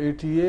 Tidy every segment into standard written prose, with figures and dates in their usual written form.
ATA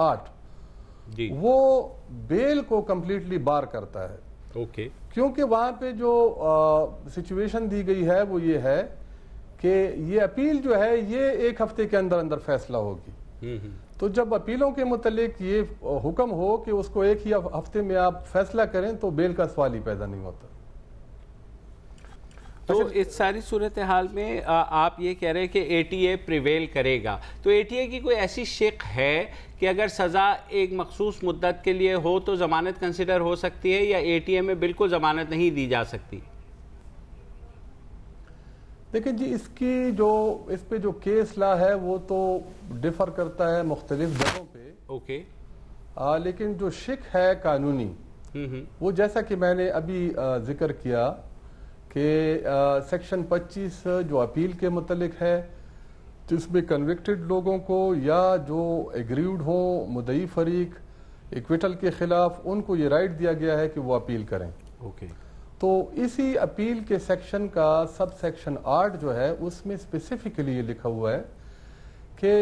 8 وہ بیل کو completely بار کرتا ہے. اوکے. کیونکہ وہاں پہ جو سچویشن دی گئی ہے وہ یہ ہے کہ یہ اپیل جو ہے یہ 1 ہفتے کے اندر اندر فیصلہ ہوگی. تو جب اپیلوں کے متعلق یہ حکم ہو کہ اس کو 1 ہی ہفتے میں آپ فیصلہ کریں تو بیل کا سوال ہی پیدا نہیں ہوتا. تو اس ساری صورتحال میں آپ یہ کہہ رہے ہیں کہ اے ٹی اے پریویل کرے گا. تو اے ٹی اے کی کوئی ایسی شق ہے کہ اگر سزا ایک مخصوص مدت کے لیے ہو تو ضمانت کنسیڈر ہو سکتی ہے, یا اے ٹی اے میں بالکل ضمانت نہیں دی جا سکتی؟ دیکھیں جی, اس پہ جو کیس لا ہے وہ تو ڈیفر کرتا ہے مختلف جگہوں پہ. اوکے. لیکن جو شق ہے قانونی وہ جیسا کہ میں نے ابھی ذکر کیا کہ سیکشن 25 جو اپیل کے متعلق ہے, جس میں کنوکٹڈ لوگوں کو یا جو ایگریوڈ ہوں مدعی فریق ایکویٹل کے خلاف, ان کو یہ رائٹ دیا گیا ہے کہ وہ اپیل کریں. اوکے. تو اسی اپیل کے سیکشن کا سب سیکشن 8 جو ہے اس میں اسپیسیفکلی یہ لکھا ہوا ہے کہ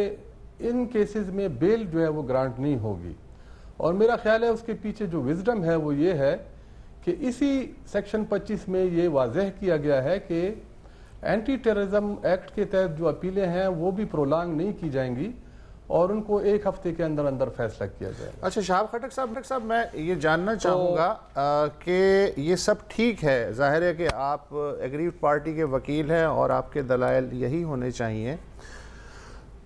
ان کیسز میں بیل جو ہے وہ گرانٹ نہیں ہوگی. اور میرا خیال ہے اس کے پیچھے جو وزڈم ہے وہ یہ ہے کہ اسی سیکشن 25 میں یہ واضح کیا گیا ہے کہ اینٹی ٹیررزم ایکٹ کے تحت جو اپیلیں ہیں وہ بھی پرولانگ نہیں کی جائیں گی اور ان کو 1 ہفتے کے اندر اندر فیصلہ کیا جائے گا. اچھا شہاب خٹک صاحب, میں یہ جاننا چاہوں گا کہ یہ سب ٹھیک ہے, ظاہر ہے کہ آپ ایگریوڈ پارٹی کے وکیل ہیں اور آپ کے دلائل یہی ہونے چاہیے.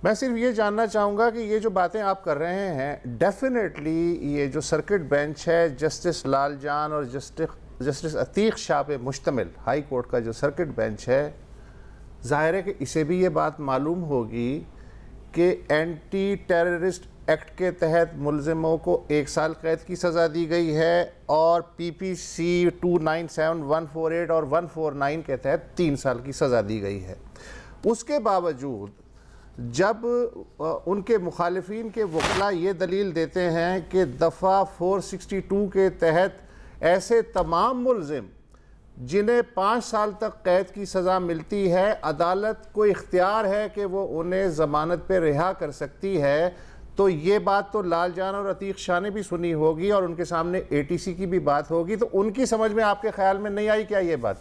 میں صرف یہ جاننا چاہوں گا کہ یہ جو باتیں آپ کر رہے ہیں, ڈیفینیٹلی یہ جو سرکٹ بینچ ہے جسٹس لال جان اور جسٹس عتیق شاہ پہ مشتمل ہائی کورٹ کا جو سرکٹ بینچ ہے, ظاہر ہے کہ اسے بھی یہ بات معلوم ہوگی کہ اینٹی ٹیررسٹ ایکٹ کے تحت ملزموں کو 1 سال قید کی سزا دی گئی ہے اور پی پی سی 297, 148 اور 149 کے تحت 3 سال کی سزا دی گئی ہے. اس کے باوجود جب ان کے مخالفین کے وکلاء یہ دلیل دیتے ہیں کہ دفعہ 462 کے تحت ایسے تمام ملزم جنہیں 5 سال تک قید کی سزا ملتی ہے, عدالت کو اختیار ہے کہ وہ انہیں ضمانت پہ رہا کر سکتی ہے, تو یہ بات تو لال جان اور عتیق شاہ نے بھی سنی ہوگی اور ان کے سامنے اے ٹی سی کی بھی بات ہوگی. تو ان کی سمجھ میں آپ کے خیال میں نہیں آئی کیا یہ بات؟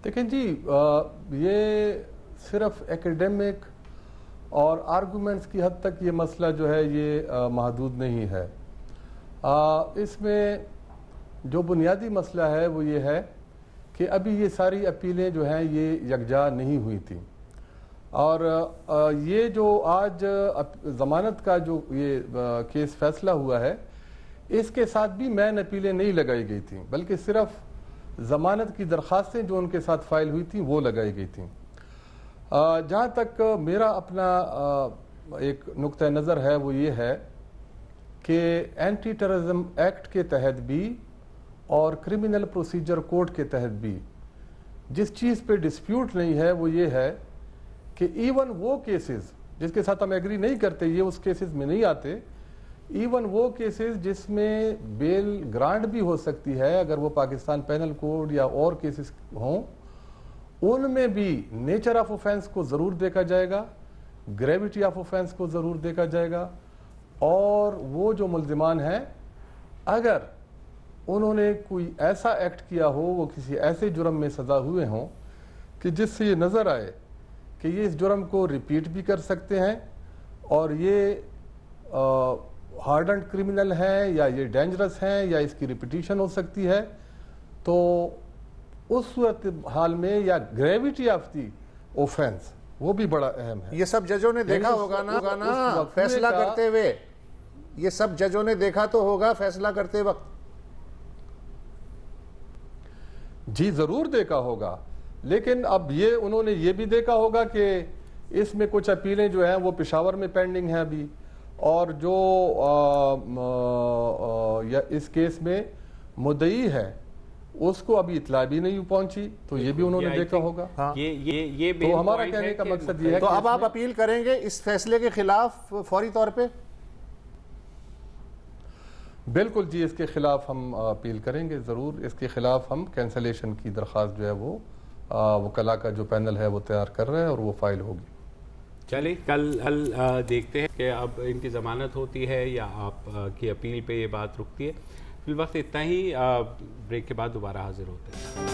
دیکھیں جی, یہ صرف ایکیڈیمک اور آرگومنٹس کی حد تک یہ مسئلہ جو ہے یہ محدود نہیں ہے. اس میں جو بنیادی مسئلہ ہے وہ یہ ہے کہ ابھی یہ ساری اپیلیں جو ہیں یہ یکجا نہیں ہوئی تھیں, اور یہ جو آج ضمانت کا جو یہ کیس فیصلہ ہوا ہے اس کے ساتھ بھی مین اپیلیں نہیں لگائی گئی تھیں, بلکہ صرف ضمانت کی درخواستیں جو ان کے ساتھ فائل ہوئی تھیں وہ لگائی گئی تھیں. جہاں تک میرا اپنا ایک نقطہ نظر ہے وہ یہ ہے کہ اینٹی ٹیررزم ایکٹ کے تحت بھی اور کرمنل پروسیجر کوڈ کے تحت بھی جس چیز پہ ڈسپیوٹ نہیں ہے وہ یہ ہے کہ ایون وہ کیسز جس کے ساتھ ہم ایگری نہیں کرتے, یہ اس کیسز میں نہیں آتے, ایون وہ کیسز جس میں بیل گرانٹ بھی ہو سکتی ہے اگر وہ پاکستان پینل کوڈ یا اور کیسز ہوں, ان میں بھی نیچر آف اوفینس کو ضرور دیکھا جائے گا, گریویٹی آف اوفینس کو ضرور دیکھا جائے گا, اور وہ جو ملزمان ہیں اگر انہوں نے کوئی ایسا ایکٹ کیا ہو, وہ کسی ایسے جرم میں سزا ہوئے ہوں کہ جس سے یہ نظر آئے کہ یہ اس جرم کو ریپیٹ بھی کر سکتے ہیں اور یہ ہارڈنڈ کرمنل ہیں یا یہ ڈینجرس ہیں یا اس کی ریپیٹیشن ہو سکتی ہے, تو اس صورت حال میں یا گریویٹی آف دی اوفینس وہ بھی بڑا اہم ہے. یہ سب ججوں نے دیکھا ہوگا نا فیصلہ کرتے ہوئے, یہ سب ججوں نے دیکھا تو ہوگا فیصلہ کرتے وقت. جی ضرور دیکھا ہوگا, لیکن اب یہ انہوں نے یہ بھی دیکھا ہوگا کہ اس میں کچھ اپیلیں جو ہیں وہ پشاور میں پینڈنگ ہیں ابھی, اور جو اس کیس میں مدعی ہے اس کو ابھی اطلاع بھی نہیں پہنچی, تو یہ بھی انہوں نے دیکھا ہوگا. تو ہمارا کہنے کا مقصد یہ ہے تو اب آپ اپیل کریں گے اس فیصلے کے خلاف فوری طور پہ؟ بالکل جی, اس کے خلاف ہم اپیل کریں گے ضرور. اس کے خلاف ہم کینسلیشن کی درخواست جو ہے وہ وکلاء کا جو پینل ہے وہ تیار کر رہے ہیں اور وہ فائل ہوگی. چلیں کل دیکھتے ہیں کہ اب ان کی ضمانت ہوتی ہے یا آپ کی اپیل پہ یہ بات رکتی ہے. فی الوقت اتنا ہی. بریک کے بعد دوبارہ حاضر ہوتے ہیں.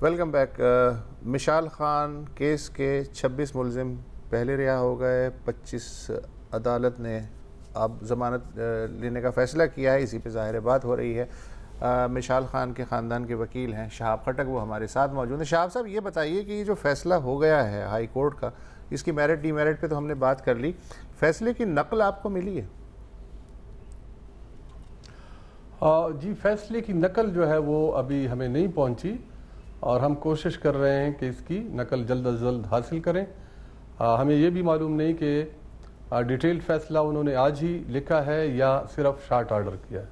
Welcome back. Mashal Khan case کے 26 ملزم پہلے رہا ہو گئے, 25 عدالت نے اب ضمانت لینے کا فیصلہ کیا ہے. اسی پہ ظاہر بات ہو رہی ہے. مشال خان کے خاندان کے وکیل ہیں شہاب خٹک, وہ ہمارے ساتھ موجود ہیں. شہاب صاحب یہ بتائیے کہ یہ جو فیصلہ ہو گیا ہے ہائی کورٹ کا, اس کی میرٹ ڈی میرٹ پہ تو ہم نے بات کر لی, فیصلے کی نقل آپ کو ملی ہے؟ جی, فیصلے کی نقل جو ہے وہ ابھی ہمیں نہیں پہنچی اور ہم کوشش کر رہے ہیں کہ اس کی نقل جلد از جلد حاصل کریں. ہمیں یہ بھی معلوم نہیں کہ ڈیٹیلڈ فیصلہ انہوں نے آج ہی لکھا ہے یا صرف شارٹ آرڈر کیا ہے.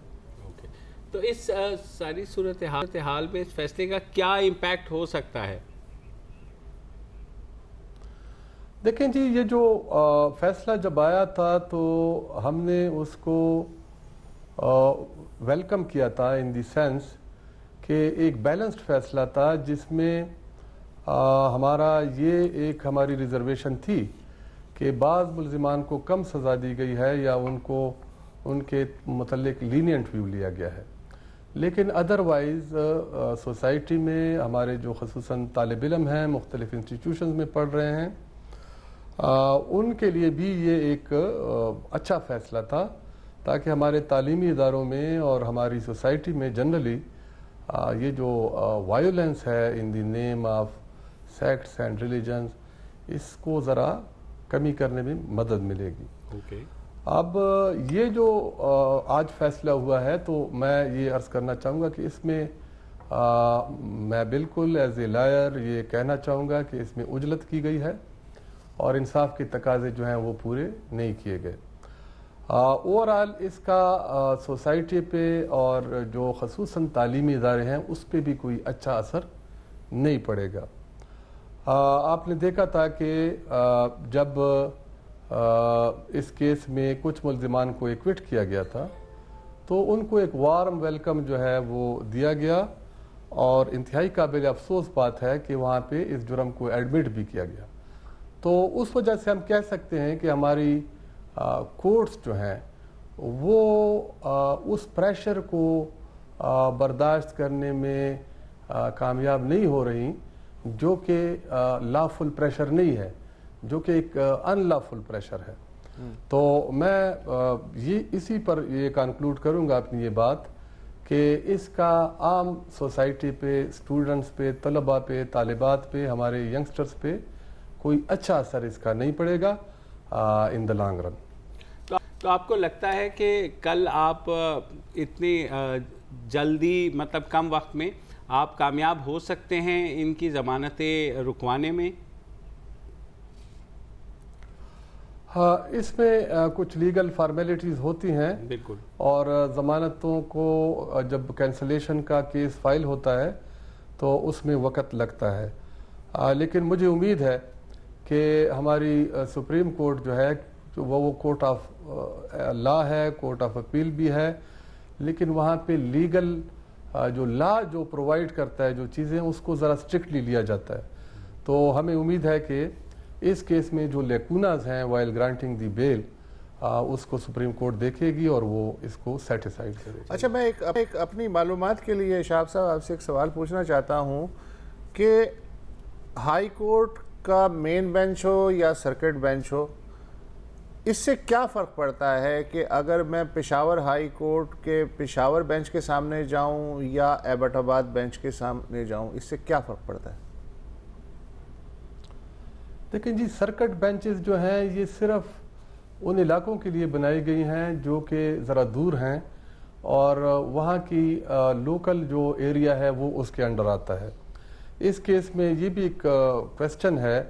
تو اس ساری صورتحال میں اس فیصلے کا کیا امپیکٹ ہو سکتا ہے؟ دیکھیں جی, یہ جو فیصلہ جب آیا تھا تو ہم نے اس کو ویلکم کیا تھا ان دی سینس کہ ایک بیلنسڈ فیصلہ تھا جس میں ہمارا یہ ایک ہماری ریزرویشن تھی کہ بعض ملزمان کو کم سزا دی گئی ہے یا ان کے متعلق لینینٹ ویو لیا گیا ہے, لیکن ادروائز سوسائٹی میں ہمارے جو خصوصاً طالب علم ہیں مختلف انسٹیٹیوشنز میں پڑھ رہے ہیں, ان کے لیے بھی یہ ایک اچھا فیصلہ تھا تاکہ ہمارے تعلیمی اداروں میں اور ہماری سوسائٹی میں جنرلی یہ جو وائلنس ہے in the name of sects and religions, اس کو ذرا کمی کرنے میں مدد ملے گی. اب یہ جو آج فیصلہ ہوا ہے تو میں یہ عرض کرنا چاہوں گا کہ اس میں میں بالکل ایز اے لائر یہ کہنا چاہوں گا کہ اس میں عجلت کی گئی ہے اور انصاف کے تقاضے جو ہیں وہ پورے نہیں کیے گئے. اوورآل اس کا سوسائٹی پہ اور جو خصوصاً تعلیمی ادارے ہیں اس پہ بھی کوئی اچھا اثر نہیں پڑے گا. آپ نے دیکھا تھا کہ جب اس کیس میں کچھ ملزمان کو ایکوٹ کیا گیا تھا تو ان کو ایک وارم ویلکم جو ہے وہ دیا گیا, اور انتہائی قابل افسوس بات ہے کہ وہاں پہ اس جرم کو ایڈمٹ بھی کیا گیا. تو اس وجہ سے ہم کہہ سکتے ہیں کہ ہماری کورٹس جو ہیں وہ اس پریشر کو برداشت کرنے میں کامیاب نہیں ہو رہی جو کہ لافل پریشر نہیں ہے, جو کہ ایک ان لافل پریشر ہے. تو میں اسی پر یہ کنکلوڈ کروں گا اپنی یہ بات کہ اس کا عام سوسائٹی پہ, اسٹوڈنٹس پہ, طلباء پہ, طالبات پہ, ہمارے ینگسٹرز پہ کوئی اچھا اثر اس کا نہیں پڑے گا ان دا لانگ رن. تو آپ کو لگتا ہے کہ کل آپ اتنی جلدی مطلب کم وقت میں آپ کامیاب ہو سکتے ہیں ان کی ضمانتیں رکوانے میں؟ ہاں, اس میں کچھ لیگل فارمیلٹیز ہوتی ہیں بالکل, اور ضمانتوں کو جب کینسلیشن کا کیس فائل ہوتا ہے تو اس میں وقت لگتا ہے. لیکن مجھے امید ہے کہ ہماری سپریم کورٹ جو ہے وہ کورٹ آف لا ہے, کورٹ آف اپیل بھی ہے, لیکن وہاں پہ لیگل جو لا جو پرووائڈ کرتا ہے جو چیزیں اس کو ذرا اسٹرکٹلی لیا جاتا ہے. تو ہمیں امید ہے کہ اس کیس میں جو لیکوناز ہیں وائل گرانٹنگ دی بیل اس کو سپریم کورٹ دیکھے گی اور وہ اس کو سیٹسفائیڈ کرے گی. اچھا, میں ایک اپنی معلومات کے لیے شہاب صاحب آپ سے ایک سوال پوچھنا چاہتا ہوں کہ ہائی کورٹ کا مین بینچ ہو یا سرکٹ بینچ ہو, اس سے کیا فرق پڑتا ہے کہ اگر میں پشاور ہائی کورٹ کے پشاور بینچ کے سامنے جاؤں یا ایبٹ آباد بینچ کے سامنے جاؤں, اس سے کیا فرق پڑتا ہے؟ دیکھیں جی, سرکٹ بینچز جو ہیں یہ صرف ان علاقوں کے لیے بنائی گئی ہیں جو کہ ذرا دور ہیں اور وہاں کی لوکل جو ایریا ہے وہ اس کے انڈر آتا ہے. اس کیس میں یہ بھی ایک کویسچن ہے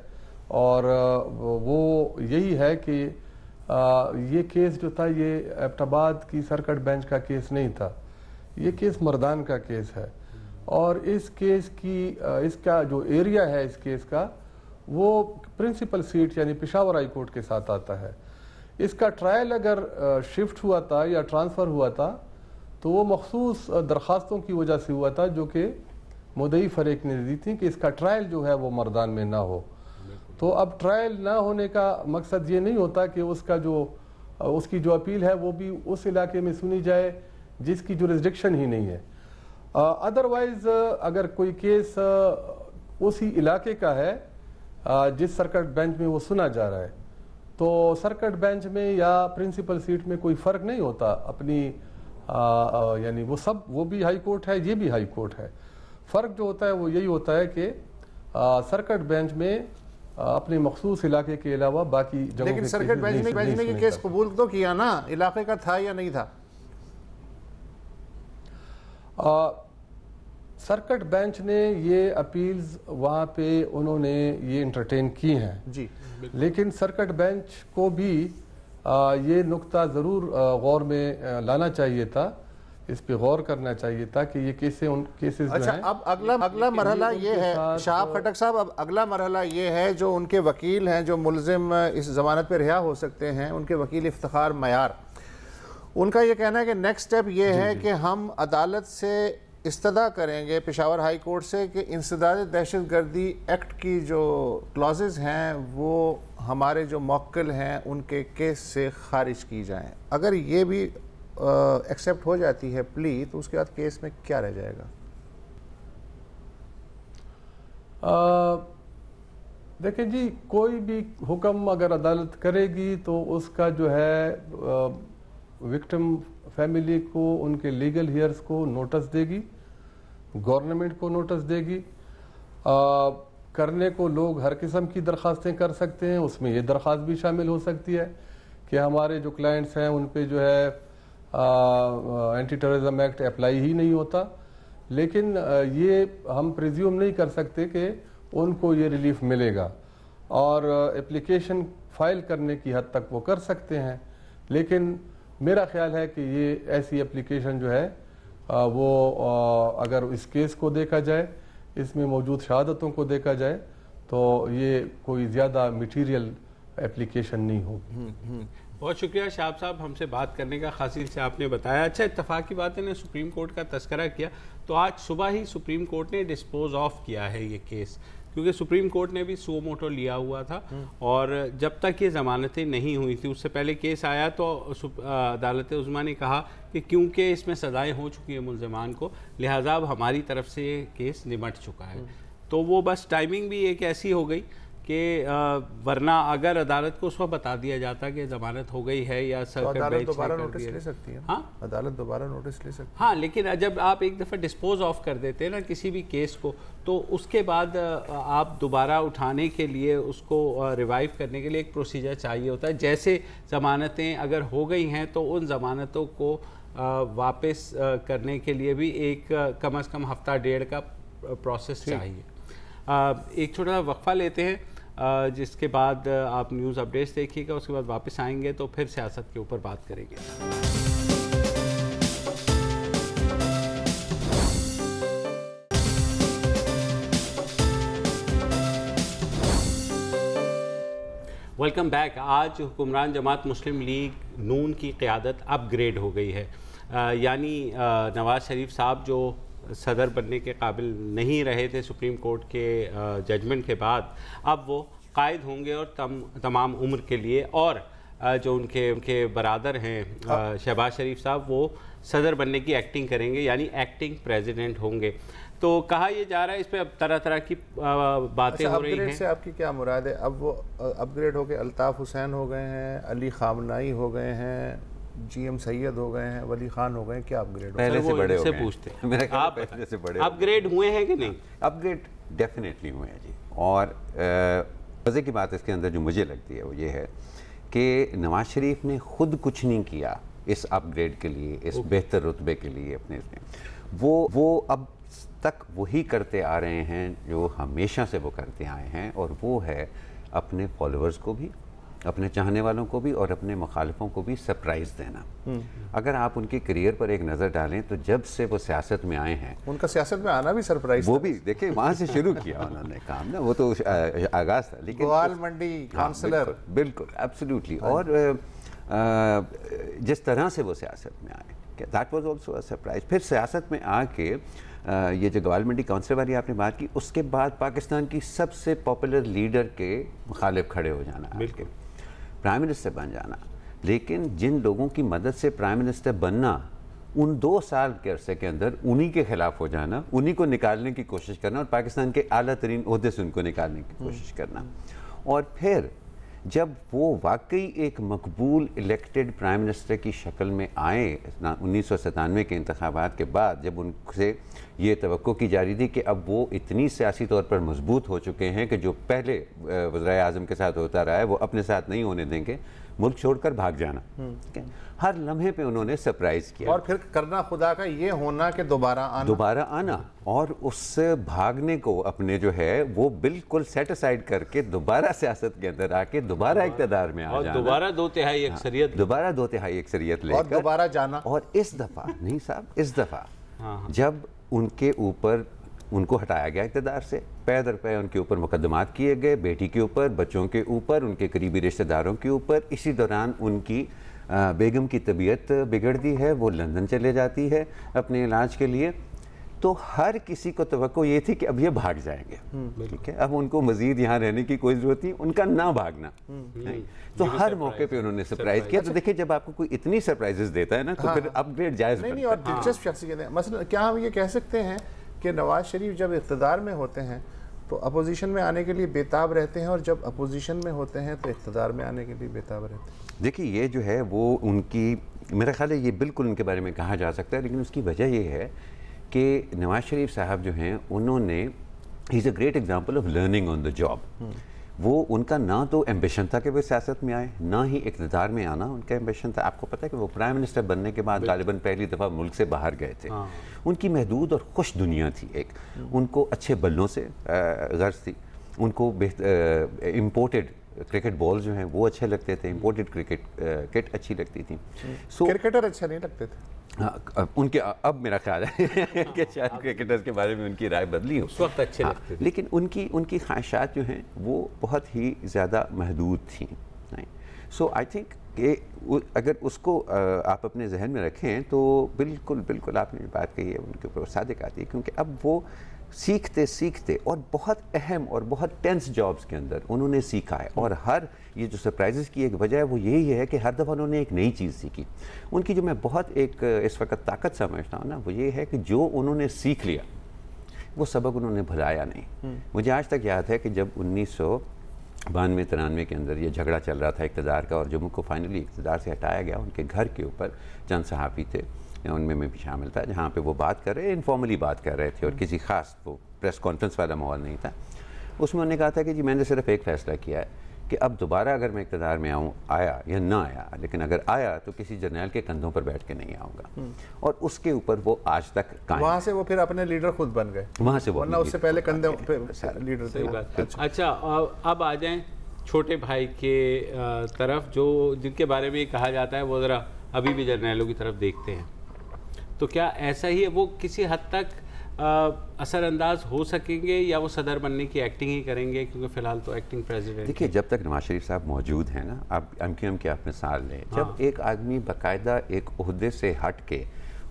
اور وہ یہی ہے کہ یہ کیس جو تھا یہ ایبٹ آباد کی سرکٹ بینچ کا کیس نہیں تھا, یہ کیس مردان کا کیس ہے, اور اس کیس کی اس کا جو ایریا ہے اس کیس کا وہ پرنسپل سیٹ یعنی پشاور ہائی کورٹ کے ساتھ آتا ہے. اس کا ٹرائل اگر شفٹ ہوا تھا یا ٹرانسفر ہوا تھا تو وہ مخصوص درخواستوں کی وجہ سے ہوا تھا جو کہ مدعی فریق نے دی تھی کہ اس کا ٹرائل جو ہے وہ مردان میں نہ ہو. تو اب ٹرائل نہ ہونے کا مقصد یہ نہیں ہوتا کہ اس کی جو اپیل ہے وہ بھی اس علاقے میں سنی جائے جس کی جورسڈکشن ہی نہیں ہے. ادروائز اگر کوئی کیس اسی علاقے کا ہے جس سرکٹ بینچ میں وہ سنا جا رہا ہے تو سرکٹ بینچ میں یا پرنسپل سیٹ میں کوئی فرق نہیں ہوتا اپنی یعنی وہ بھی ہائی کورٹ ہے یہ بھی ہائی کورٹ ہے. فرق جو ہوتا ہے وہ یہی ہوتا ہے کہ سرکٹ بینچ میں اپنے مخصوص علاقے کے علاوہ باقی جگہوں لیکن سرکٹ بینچ نے یہ کیس قبول تو کیا نا, علاقے کا تھا یا نہیں تھا؟ سرکٹ بینچ نے یہ اپیلز وہاں پہ انہوں نے یہ انٹرٹین کی ہیں جی, لیکن سرکٹ بینچ کو بھی یہ نقطہ ضرور غور میں لانا چاہیے تھا, اس پہ غور کرنا چاہیے تھا کہ یہ کیسز جو ہیں. اب اگلا مرحلہ یہ ہے شہاب خٹک صاحب, اب اگلا مرحلہ یہ ہے جو ان کے وکیل ہیں جو ملزم اس ضمانت پہ رہا ہو سکتے ہیں, ان کے وکیل افتخار معیار, ان کا یہ کہنا ہے کہ نیکسٹ سٹیپ یہ ہے کہ ہم عدالت سے استدعا کریں گے پشاور ہائی کورٹ سے کہ انسداد دہشت گردی ایکٹ کی جو کلازز ہیں وہ ہمارے جو موکل ہیں ان کے کیس سے خارج کی جائیں. اگر یہ بھی ایکسیپٹ ہو جاتی ہے پلی تو اس کے بعد کیس میں کیا رہ جائے گا؟ دیکھیں جی, کوئی بھی حکم اگر عدالت کرے گی تو اس کا جو ہے وکٹم فیملی کو ان کے لیگل ہیئرز کو نوٹس دے گی, گورنمنٹ کو نوٹس دے گی. کرنے کو لوگ ہر قسم کی درخواستیں کر سکتے ہیں, اس میں یہ درخواست بھی شامل ہو سکتی ہے کہ ہمارے جو کلائنٹس ہیں ان پہ جو ہے اینٹی ٹیررزم ایکٹ اپلائی ہی نہیں ہوتا, لیکن یہ ہم پریزیوم نہیں کر سکتے کہ ان کو یہ ریلیف ملے گا, اور اپلیکیشن فائل کرنے کی حد تک وہ کر سکتے ہیں. لیکن میرا خیال ہے کہ یہ ایسی اپلیکیشن جو ہے وہ اگر اس کیس کو دیکھا جائے, اس میں موجود شہادتوں کو دیکھا جائے تو یہ کوئی زیادہ میٹیریل اپلیکیشن نہیں ہوگی. بہت شکریہ شہاب صاحب ہم سے بات کرنے کا, خاصی سے آپ نے بتایا. اچھا, اتفاق کی بات ہے نے سپریم کورٹ کا تذکرہ کیا تو آج صبح ہی سپریم کورٹ نے ڈسپوز آف کیا ہے یہ کیس, کیونکہ سپریم کورٹ نے بھی سو موٹو لیا ہوا تھا اور جب تک یہ ضمانتیں نہیں ہوئی تھیں, اس سے پہلے کیس آیا تو عدالت عظمیٰ نے کہا کہ کیونکہ اس میں سزائیں ہو چکی ہیں ملزمان کو, لہٰذا اب ہماری طرف سے یہ کیس نمٹ چکا ہے. تو وہ بس ٹائمنگ بھی ایک ایسی ہو گئی کہ ورنہ اگر عدالت کو اس وقت بتا دیا جاتا کہ ضمانت ہو گئی ہے یا عدالت دوبارہ نوٹس لے سکتی ہے. ہاں, عدالت دوبارہ نوٹس لے سکتی ہے. ہاں, لیکن جب آپ ایک دفعہ ڈسپوز آف کر دیتے ہیں نا کسی بھی کیس کو, تو اس کے بعد آپ دوبارہ اٹھانے کے لیے اس کو ریوائیو کرنے کے لیے ایک پروسیجر چاہیے ہوتا ہے. جیسے ضمانتیں اگر ہو گئی ہیں تو ان ضمانتوں کو واپس کرنے کے لیے بھی ایک کم از کم ہفتہ ڈیڑھ کا پروسیس چاہیے. ایک چھوٹا سا وقفہ لیتے ہیں جس کے بعد آپ نیوز اپڈیٹس دیکھیے گا, اس کے بعد واپس آئیں گے تو پھر سیاست کے اوپر بات کریں گے. Welcome back. آج حکمران جماعت مسلم لیگ نون کی قیادت اپ گریڈ ہو گئی ہے, یعنی نواز شریف صاحب جو صدر بننے کے قابل نہیں رہے تھے سپریم کورٹ کے ججمنٹ کے بعد, اب وہ قائد ہوں گے اور تمام عمر کے لیے, اور جو ان کے برادر ہیں شہباز شریف صاحب وہ صدر بننے کی ایکٹنگ کریں گے, یعنی ایکٹنگ پریزیڈنٹ ہوں گے. تو کہا یہ جا رہا ہے, اس پہ اب طرح طرح کی باتیں ہو رہی ہیں. سے آپ کی کیا مراد ہے؟ اب وہ اپ گریڈ ہو کے الطاف حسین ہو گئے ہیں, علی خامنائی ہو گئے ہیں, جی ایم سید ہو گئے ہیں, ولی خان ہو گئے ہیں, کیا اپ گریڈ پہلے سے بڑے ہو گئے ہیں؟ پوچھتے ہیں میرا خیال پہلے سے بڑے اپ گریڈ ہوئے ہیں کہ نہیں؟ اپ گریڈ ڈیفینیٹلی ہوئے ہیں جی. اور مزے کی بات اس کے اندر جو مجھے لگتی ہے وہ یہ ہے کہ نواز شریف نے خود کچھ نہیں کیا اس اپ گریڈ کے لیے, اس بہتر رتبے کے لیے اپنے اس میں. وہ اب تک وہی کرتے آ رہے ہیں جو ہمیشہ سے وہ کرتے آئے ہیں, اور وہ ہے اپنے فالوورز کو بھی, اپنے چاہنے والوں کو بھی اور اپنے مخالفوں کو بھی سرپرائز دینا. اگر آپ ان کی کریئر پر ایک نظر ڈالیں تو جب سے وہ سیاست میں آئے ہیں, ان کا سیاست میں آنا بھی سرپرائز, وہ بھی دیکھیں وہاں سے شروع کیا انہوں نے کام نا, وہ تو آغاز تھا, لیکن گوال منڈی کانسلر, بالکل ایبسلیوٹلی. اور جس طرح سے وہ سیاست میں آئے کہ that was also a surprise. پھر سیاست میں آ کے یہ جو گورنمنٹ کاؤنسل والی آپ نے بات کی, اس کے بعد پاکستان کی سب سے پاپولر لیڈر کے مخالف کھڑے ہو جانا, بالکل پرائم منسٹر بن جانا. لیکن جن لوگوں کی مدد سے پرائم منسٹر بننا, ان 2 سال کے عرصے کے اندر انہی کے خلاف ہو جانا, انہی کو نکالنے کی کوشش کرنا اور پاکستان کے اعلیٰ ترین عہدے سے ان کو نکالنے کی کوشش کرنا. اور پھر جب وہ واقعی ایک مقبول الیکٹڈ پرائم منسٹر کی شکل میں آئے 1997 کے انتخابات کے بعد, جب ان سے یہ توقع کی جا رہی تھی کہ اب وہ اتنی سیاسی طور پر مضبوط ہو چکے ہیں کہ جو پہلے وزرائے اعظم کے ساتھ ہوتا رہا ہے وہ اپنے ساتھ نہیں ہونے دیں گے, ملک چھوڑ کر بھاگ جانا. ہر لمحے پہ انہوں نے سرپرائز کیا, اور پھر کرنا خدا کا یہ ہونا کہ دوبارہ آنا, اور اس بھاگنے کو اپنے جو ہے وہ بالکل سیٹ اسائیڈ کر کے دوبارہ سیاست کے اندر آ کے دوبارہ اقتدار میں آ جانا, دوبارہ 2/3 اکثریت, دوبارہ 2/3 اکثریت لے کر, اور دوبارہ جانا. اور اس دفعہ نہیں صاحب, اس دفعہ جب ان کے اوپر ان کو ہٹایا گیا اقتدار سے, پے در پے ان کے اوپر مقدمات کیے گئے, بیٹی کے اوپر, بچوں کے اوپر, ان کے قریبی رشتہ داروں کے اوپر. اسی دوران ان کی بیگم کی طبیعت بگڑتی ہے, وہ لندن چلے جاتی ہے اپنے علاج کے لیے. تو ہر کسی کو توقع یہ تھی کہ اب یہ بھاگ جائیں گے, ٹھیک ہے, اب ان کو مزید یہاں رہنے کی کوئی ضرورت نہیں, ان کا نہ بھاگنا. تو ہر موقع پہ انہوں نے سرپرائز کیا. تو دیکھیں جب آپ کو کوئی اتنی سرپرائزز دیتا ہے نا تو پھر اپ گریڈ جائز بنتا ہے. اور دلچسپ شخصیت ہے. مثلا کیا ہم یہ کہہ سکتے ہیں کہ نواز شریف جب اقتدار میں ہوتے ہیں تو اپوزیشن میں آنے کے لیے بےتاب رہتے ہیں, اور جب اپوزیشن میں ہوتے ہیں تو اقتدار میں آنے کے لیے بےتاب رہتے ہیں؟ دیکھیے یہ جو ہے وہ ان کی, میرا خیال ہے یہ بالکل ان کے بارے میں کہا جا سکتا ہے, لیکن اس کی وجہ یہ ہے کہ نواز شریف صاحب جو ہیں انہوں نے, he is a great example of learning on the job. وہ ان کا نہ تو ایمبیشن تھا کہ وہ سیاست میں آئے, نہ ہی اقتدار میں آنا ان کا ایمبیشن تھا. آپ کو پتہ ہے کہ وہ پرائم منسٹر بننے کے بعد غالباً پہلی دفعہ ملک سے باہر گئے تھے. ان کی محدود اور خوش دنیا تھی ایک, ان کو اچھے بلوں سے غرض تھی, ان کو امپورٹڈ کرکٹ بال جو ہیں وہ اچھے لگتے تھے, امپورٹڈ کرکٹ کٹ اچھی لگتی تھی. کرکٹر اچھے نہیں لگتے تھے ان کے, اب میرا خیال ہے کہ شاید کرکٹرز کے بارے میں ان کی رائے بدلی ہو, اس وقت اچھے لگتے تھے, لیکن ان کی خواہشات جو ہیں وہ بہت ہی زیادہ محدود تھیں. سو آئی تھنک کہ اگر اس کو آپ اپنے ذہن میں رکھیں تو بالکل آپ نے جو بات کہی ہے ان کے اوپر صادق آتی ہے, کیونکہ اب وہ سیکھتے اور بہت اہم اور بہت ٹینس جابز کے اندر انہوں نے سیکھا ہے. اور ہر یہ جو سرپرائزز کی ایک وجہ ہے وہ یہی ہے کہ ہر دفعہ انہوں نے ایک نئی چیز سیکھی. ان کی جو میں بہت ایک اس وقت طاقت سمجھتا ہوں نا, وہ یہ ہے کہ جو انہوں نے سیکھ لیا وہ سبق انہوں نے بھلایا نہیں. مجھے آج تک یاد ہے کہ جب 1992-93 کے اندر یہ جھگڑا چل رہا تھا اقتدار کا, اور جب ان کو فائنلی اقتدار سے ہٹایا گیا, ان کے گھر کے اوپر چند صحافی تھے, ان میں بھی شامل تھا, جہاں پہ وہ بات کر رہے, انفارملی بات کر رہے تھے, اور کسی خاص وہ پریس کانفرنس والا ماحول نہیں تھا. اس میں انہوں نے کہا تھا کہ جی میں نے صرف ایک فیصلہ کیا ہے کہ اب دوبارہ اگر میں اقتدار میں آیا یا نہ آیا, لیکن اگر آیا تو کسی جرنیل کے کندھوں پر بیٹھ کے نہیں آؤں گا. اور اس کے اوپر وہ آج تک قائم. وہاں سے وہ پھر اپنے لیڈر خود بن گئے, وہاں سے وہ, ورنہ اس سے پہلے کندھے پہ لیڈر تھے. اچھا, اب آ جائیں چھوٹے بھائی کے طرف, جو جن کے بارے میں یہ کہا جاتا ہے وہ ذرا ابھی بھی جرنیلوں کی طرف دیکھتے ہیں, تو کیا ایسا ہی ہے, وہ کسی حد تک اثر انداز ہو سکیں گے یا وہ صدر بننے کی ایکٹنگ ہی کریں گے, کیونکہ فی الحال تو ایکٹنگ پریزیڈنٹ. دیکھیے جب تک نواز شریف صاحب موجود ہیں نا, اب MQM کی آپ مثال لیں, جب ایک آدمی باقاعدہ ایک عہدے سے ہٹ کے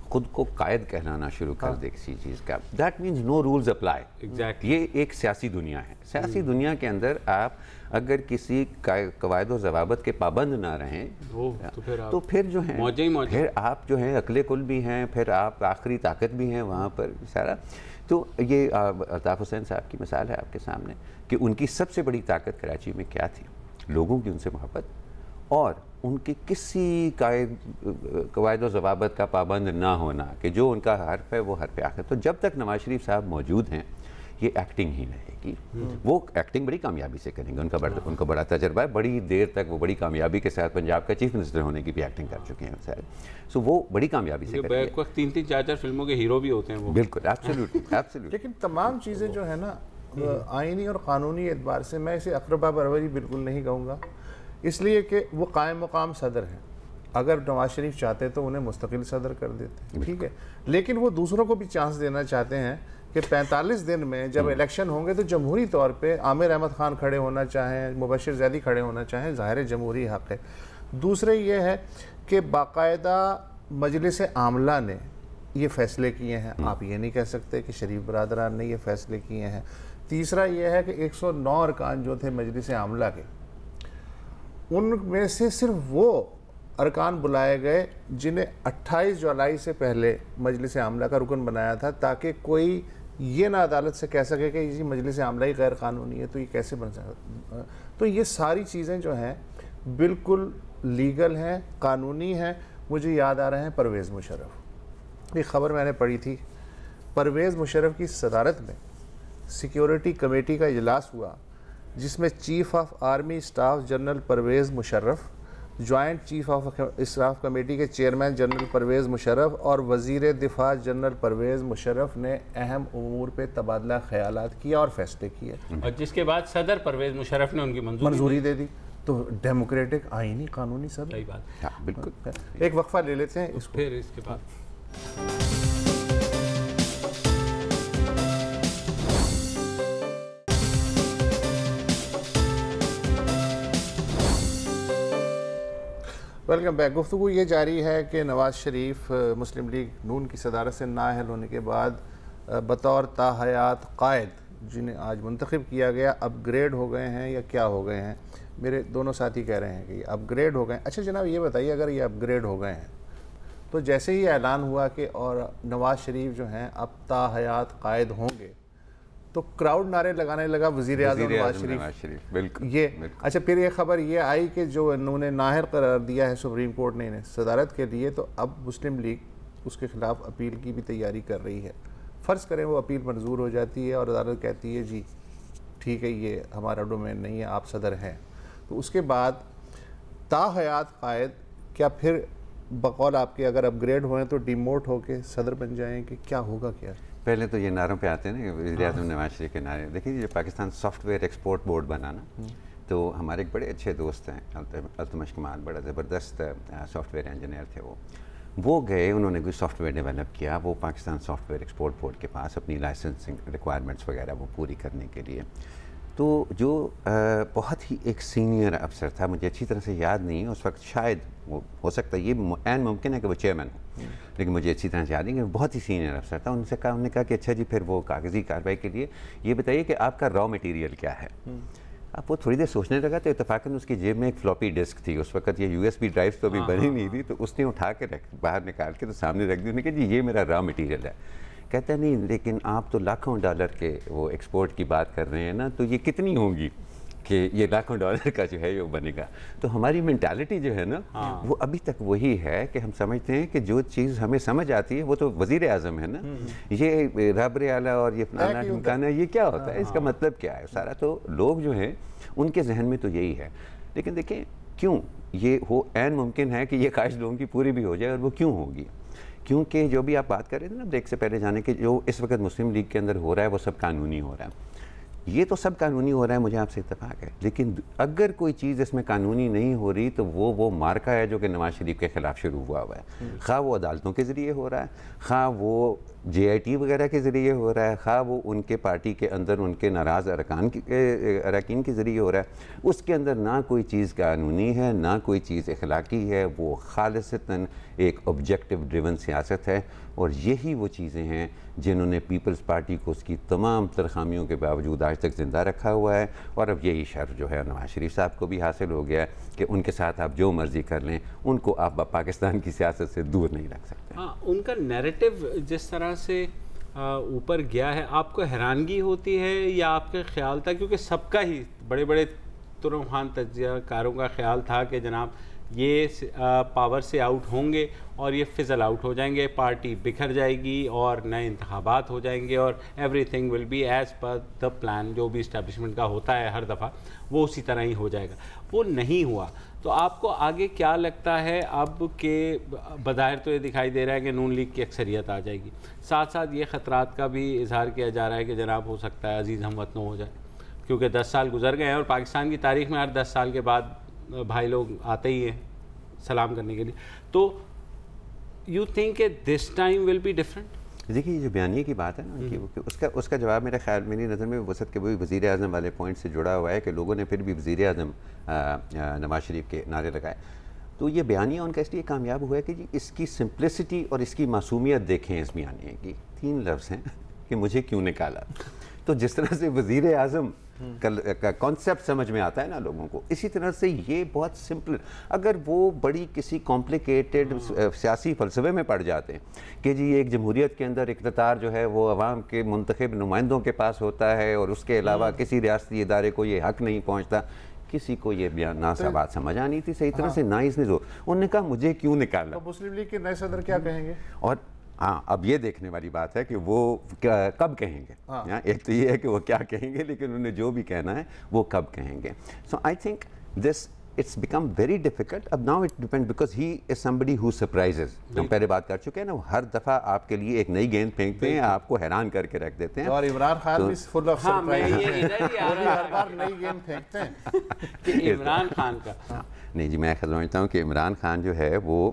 خود کو قائد کہلانا شروع کر دے کسی چیز کا, that means no rules apply. یہ ایک سیاسی دنیا ہے. سیاسی دنیا کے اندر آپ اگر کسی قواعد و ضوابط کے پابند نہ رہیں تو پھر جو ہیں پھر آپ جو ہیں عقل کل بھی ہیں, پھر آپ آخری طاقت بھی ہیں وہاں پر سارا. تو یہ الطاف حسین صاحب کی مثال ہے آپ کے سامنے کہ ان کی سب سے بڑی طاقت کراچی میں کیا تھی, لوگوں کی ان سے محبت, اور ان کی کسی قواعد و ضوابط کا پابند نہ ہونا, کہ جو ان کا حرف ہے وہ حرف آخر. تو جب تک نواز شریف صاحب موجود ہیں یہ ایکٹنگ ہی رہے گی. وہ ایکٹنگ بڑی کامیابی سے کریں گے, ان کا بڑا تجربہ ہے, بڑی دیر تک وہ بڑی کامیابی کے ساتھ پنجاب کا چیف منسٹر ہونے کی بھی ایکٹنگ کر چکے ہیں سارے. سو وہ بڑی کامیابی سے کریں گے. 3-3 4-4 فلموں کے ہیرو بھی ہوتے ہیں وہ. بالکل, ایبسلیوٹلی. لیکن تمام چیزیں جو ہے نا آئینی اور قانونی اعتبار سے میں اسے اقربا بروری بالکل نہیں کہوں گا, اس لیے کہ وہ قائم مقام صدر ہیں. اگر نواز شریف چاہتے تو انہیں مستقل صدر کر دیتے, ٹھیک ہے, لیکن وہ دوسروں کو بھی چانس دینا چاہتے ہیں کہ 45 دن میں جب الیکشن ہوں گے تو جمہوری طور پہ عامر احمد خان کھڑے ہونا چاہیں, مبشر زیدی کھڑے ہونا چاہیں, ظاہر جمہوری حق ہے. دوسرے یہ ہے کہ باقاعدہ مجلس عاملہ نے یہ فیصلے کیے ہیں، آپ یہ نہیں کہہ سکتے کہ شریف برادران نے یہ فیصلے کیے ہیں۔ تیسرا یہ ہے کہ 109 ارکان جو تھے مجلس عاملہ کے، ان میں سے صرف وہ ارکان بلائے گئے جنہیں 28 جولائی سے پہلے مجلس عاملہ کا رکن بنایا تھا، تاکہ کوئی یہ نہ عدالت سے کہہ سکے کہ یہ مجلس عاملہ ہی غیر قانونی ہے تو یہ کیسے بن سکتا۔ تو یہ ساری چیزیں جو ہیں بالکل لیگل ہیں، قانونی ہیں۔ مجھے یاد آ رہے ہیں پرویز مشرف، یہ خبر میں نے پڑھی تھی، پرویز مشرف کی صدارت میں سیکیورٹی کمیٹی کا اجلاس ہوا جس میں chief of army staff general Pervez Musharraf, joint chief of staff committee کے چیئرمین جنرل پرویز مشرف اور وزیر دفاع جنرل پرویز مشرف نے اہم امور پہ تبادلہ خیالات کیا اور فیصلے کیے، اور جس کے بعد صدر پرویز مشرف نے ان کی منظوری دے دی۔ تو ڈیموکریٹک آئینی قانونی سب صحیح بات۔ بالکل۔ ایک وقفہ لے لیتے ہیں اس کو، پھر اس کے بعد ویلکم بیک۔ گفتگو یہ جاری ہے کہ نواز شریف مسلم لیگ نون کی صدارت سے نااہل ہونے کے بعد بطور تاحیات قائد جنہیں آج منتخب کیا گیا اپ گریڈ ہو گئے ہیں یا کیا ہو گئے ہیں؟ میرے دونوں ساتھی کہہ رہے ہیں کہ یہ اپ گریڈ ہو گئے ہیں۔ اچھا جناب یہ بتائیے، اگر یہ اپ گریڈ ہو گئے ہیں تو جیسے ہی اعلان ہوا کہ اور نواز شریف جو ہیں اب تاحیات قائد ہوں گے تو کراؤڈ نعرے لگانے لگا وزیر اعظم نواز شریف۔ بالکل یہ اچھا پھر یہ خبر یہ آئی کہ جو انہوں نے نااہل قرار دیا ہے سپریم کورٹ نے انہیں صدارت کے لیے، تو اب مسلم لیگ اس کے خلاف اپیل کی بھی تیاری کر رہی ہے۔ فرض کریں وہ اپیل منظور ہو جاتی ہے اور عدالت کہتی ہے جی ٹھیک ہے یہ ہمارا ڈومین نہیں ہے، آپ صدر ہیں، تو اس کے بعد تاحیات قائد کیا پھر بقول آپ کے اگر اپ گریڈ ہوئیں تو ڈیموٹ ہو کے صدر بن جائیں کہ کیا ہوگا؟ کیا پہلے تو یہ نعروں پہ آتے ہیں نا وزیر اعظم نواز شریف کے نعرے، دیکھیے جو Pakistan software export board بنانا، تو ہمارے ایک بڑے اچھے دوست ہیں التمش کمال، بڑا زبردست سافٹ ویئر انجینئر تھے، وہ گئے، انہوں نے کوئی سافٹ ویئر ڈیولپ کیا، وہ Pakistan software export board کے پاس اپنی لائسنسنگ ریکوائرمنٹس وغیرہ وہ پوری کرنے کے لیے، تو جو بہت ہی ایک سینئر افسر تھا، مجھے اچھی طرح سے یاد نہیں اس وقت، شاید وہ ہو سکتا ہے یہ عین ممکن ہے کہ وہ چیئرمین ہو، لیکن مجھے اچھی طرح سے یاد نہیں کہ بہت ہی سینئر افسر تھا، ان سے کہا، انہوں نے کہا کہ اچھا جی پھر وہ کاغذی کارروائی کے لیے یہ بتائیے کہ آپ کا را مٹیریل کیا ہے۔ اب وہ تھوڑی دیر سوچنے لگا تو اتفاقاً اس کی جیب میں ایک فلاپی ڈسک تھی، اس وقت یہ USB ڈرائیوز تو ابھی بنی نہیں تھی، تو اس نے اٹھا کے باہر نکال کے تو سامنے رکھ دی، انہوں نے کہا جی یہ میرا را مٹیریل ہے۔ کہتا ہے نہیں لیکن آپ تو لاکھوں ڈالر کے وہ ایکسپورٹ کی بات کر رہے ہیں نا، تو یہ کتنی ہوں گی کہ یہ لاکھوں ڈالر کا جو ہے یہ بنے گا؟ تو ہماری مینٹالٹی جو ہے نا وہ ابھی تک وہی ہے کہ ہم سمجھتے ہیں کہ جو چیز ہمیں سمجھ آتی ہے وہ تو وزیر اعظم ہے نا، یہ رہبر اعلیٰ اور یہ فلانا ٹھمکانا یہ کیا ہوتا ہے، اس کا مطلب کیا ہے سارا؟ تو لوگ جو ہیں ان کے ذہن میں تو یہی ہے، لیکن دیکھیں کیوں یہ ہو، عین ممکن ہے کہ یہ خواہش لوگوں کی پوری بھی ہو جائے، اور وہ کیوں ہوگی؟ کیونکہ جو بھی آپ بات کر رہے تھے نا بریک سے پہلے جانے کے، جو اس وقت مسلم لیگ کے اندر ہو رہا ہے وہ سب قانونی ہو رہا ہے، یہ تو سب قانونی ہو رہا ہے، مجھے آپ سے اتفاق ہے، لیکن اگر کوئی چیز اس میں قانونی نہیں ہو رہی تو وہ مارکا ہے جو کہ نواز شریف کے خلاف شروع ہوا ہے، خواہ وہ عدالتوں کے ذریعے ہو رہا ہے، خواہ وہ JIT وغیرہ کے ذریعے ہو رہا ہے، خواہ وہ ان کے پارٹی کے اندر ان کے ناراض اراکین کے ذریعے ہو رہا ہے، اس کے اندر نہ کوئی چیز قانونی ہے نہ کوئی چیز اخلاقی ہے، وہ خالصتاً ایک آبجیکٹو ڈریون سیاست ہے، اور یہی وہ چیزیں ہیں جنہوں نے پیپلز پارٹی کو اس کی تمام ترخامیوں کے باوجود آج تک زندہ رکھا ہوا ہے، اور اب یہی شرف جو ہے نواز شریف صاحب کو بھی حاصل ہو گیا ہے کہ ان کے ساتھ آپ جو مرضی کر لیں، ان کو آپ پاکستان کی سیاست سے دور نہیں رکھ سکتے۔ ہاں، ان کا نیریٹو جس طرح سے اوپر گیا ہے، آپ کو حیرانگی ہوتی ہے یا آپ کا خیال تھا، کیونکہ سب کا ہی بڑے بڑے ترم خوان تجزیہ کاروں کا خیال تھا کہ جناب یہ پاور سے آؤٹ ہوں گے اور یہ فزل آؤٹ ہو جائیں گے، پارٹی بکھر جائے گی اور نئے انتخابات ہو جائیں گے اور everything will be as per the plan, جو بھی اسٹیبلشمنٹ کا ہوتا ہے ہر دفعہ وہ اسی طرح ہی ہو جائے گا۔ وہ نہیں ہوا، تو آپ کو آگے کیا لگتا ہے اب کہ بظاہر تو یہ دکھائی دے رہا ہے کہ نون لیگ کی اکثریت آ جائے گی، ساتھ ساتھ یہ خطرات کا بھی اظہار کیا جا رہا ہے کہ جناب ہو سکتا ہے عزیز ہم وطنوں ہو جائے، کیونکہ 10 سال گزر گئے ہیں اور پاکستان کی تاریخ میں ہر 10 سال کے بعد بھائی لوگ آتے ہی ہیں سلام کرنے کے لیے، تو یو تھنک کہ this time will be different? دیکھیے یہ جو بیانیے کی بات ہے نا، اس کا جواب میرا خیال، میری نظر میں وسعت کے وہی وزیر اعظم والے پوائنٹ سے جڑا ہوا ہے کہ لوگوں نے پھر بھی وزیر اعظم نواز شریف کے نعرے لگائے۔ تو یہ بیانیہ ان کا اس لیے کامیاب ہوا ہے کہ جی اس کی سمپلسٹی اور اس کی معصومیت دیکھیں اس بیانیے کی. 3 لفظ ہیں کہ مجھے کیوں نکالا. تو جس طرح سے وزیر اعظم کا کانسیپٹ سمجھ میں آتا ہے نا لوگوں کو, اسی طرح سے یہ بہت سمپل. اگر وہ بڑی کسی کمپلیکیٹڈ سیاسی فلسفے میں پڑ جاتے ہیں کہ جی ایک جمہوریت کے اندر اقتدار جو ہے وہ عوام کے منتخب نمائندوں کے پاس ہوتا ہے اور اس کے علاوہ کسی ریاستی ادارے کو یہ حق نہیں پہنچتا, کسی کو یہ بیان نہ سا بات سمجھ آنی تھی صحیح طرح سے, نہ اس نے انہوں نے کہا مجھے کیوں نکالا. تو مسلم لیگ کے نئے صدر کیا کہیں گے؟ اور ہاں اب یہ دیکھنے والی بات ہے کہ وہ کب کہیں گے. ایک تو یہ ہے کہ وہ کیا کہیں گے, لیکن انہیں جو بھی کہنا ہے وہ کب کہیں گے. So I think this it's become very difficult. اب now it depends because he is somebody who surprises. ہم پہلے بات کر چکے ہیں نا, وہ ہر دفعہ آپ کے لیے ایک نئی گیند پھینکتے ہیں, آپ کو حیران کر کے رکھ دیتے ہیں. اور عمران خان بھی full of surprise ہر بار نئی گیند پھینکتے ہیں کہ عمران خان کا نہیں جی, میں سمجھتا ہوں کہ عمران خان جو ہے وہ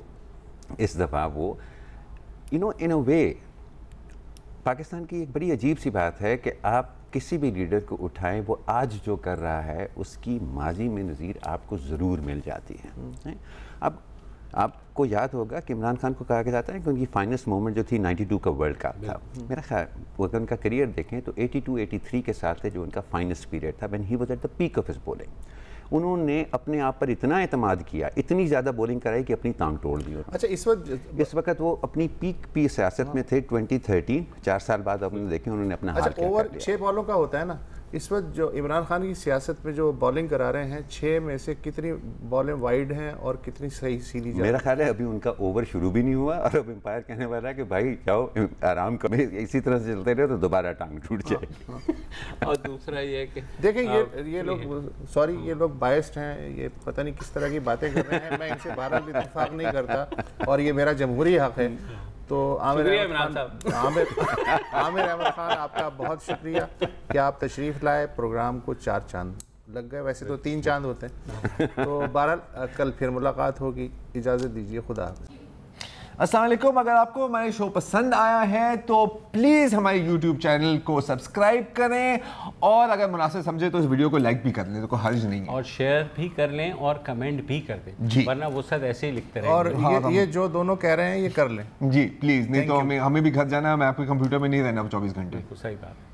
اس دفعہ وہ in a way پاکستان کی ایک بڑی عجیب سی بات ہے کہ آپ کسی بھی لیڈر کو اٹھائیں, وہ آج جو کر رہا ہے اس کی ماضی میں نظیر آپ کو ضرور مل جاتی ہے. اب آپ کو یاد ہوگا کہ عمران خان کو کہا جاتا ہے کہ ان کی فائنسٹ مومنٹ جو تھی 92 کا ورلڈ کپ تھا. میرا خیال وہ اگر ان کا کریئر دیکھیں تو 82-83 کے ساتھ جو ان کا فائنسٹ پیریڈ تھا when he was at the peak of his bowling. انہوں نے اپنے آپ پر اتنا اعتماد کیا, اتنی زیادہ بولنگ کرائی کہ اپنی ٹانگ توڑ دی. اچھا اس وقت وہ اپنی پیک سیاست میں تھے 2013, 4 سال بعد آپ نے دیکھیں انہوں نے اپنا حال کیا کر لیا. اوور 6 بالوں کا ہوتا ہے نا, اس وقت جو عمران خان کی سیاست میں جو بالنگ کرا رہے ہیں 6 میں سے کتنی بالیں وائڈ ہیں اور کتنی صحیح سیدھی جا. میرا خیال ہے ابھی ان کا اوور شروع بھی نہیں ہوا اور اب امپائر کہنے والا ہے کہ بھائی جاؤ آرام کرو, اسی طرح سے چلتے رہے تو دوبارہ ٹانگ ٹوٹ جائے گی. اور دوسرا یہ ہے کہ دیکھیں یہ لوگ سوری یہ لوگ بائسڈ ہیں, یہ پتہ نہیں کس طرح کی باتیں کر رہے ہیں. میں ان سے بہرحال اتفاق نہیں کرتا اور یہ میرا جمہوری حق ہے. تو عامر احمد خان آپ کا بہت شکریہ کہ آپ تشریف لائے. پروگرام کو 4 چاند لگ گئے, ویسے تو 3 چاند ہوتے ہیں. تو بہرحال کل پھر ملاقات ہوگی. اجازت دیجیے, خدا حافظ. السلام علیکم. اگر آپ کو ہمارے شو پسند آیا ہے تو پلیز ہمارے یوٹیوب چینل کو سبسکرائب کریں, اور اگر مناسب سمجھے تو اس ویڈیو کو لائک بھی کر لیں, تو کوئی حرج نہیں ہے, اور شیئر بھی کر لیں اور کمنٹ بھی کر دیں, ورنہ وہ سب ایسے ہی لکھتے رہیں. اور یہ جو دونوں کہہ رہے ہیں یہ کر لیں جی پلیز, نہیں تو ہمیں بھی گھر جانا ہے, میں آپ کے کمپیوٹر میں نہیں رہنا 24 گھنٹے. صحیح بات.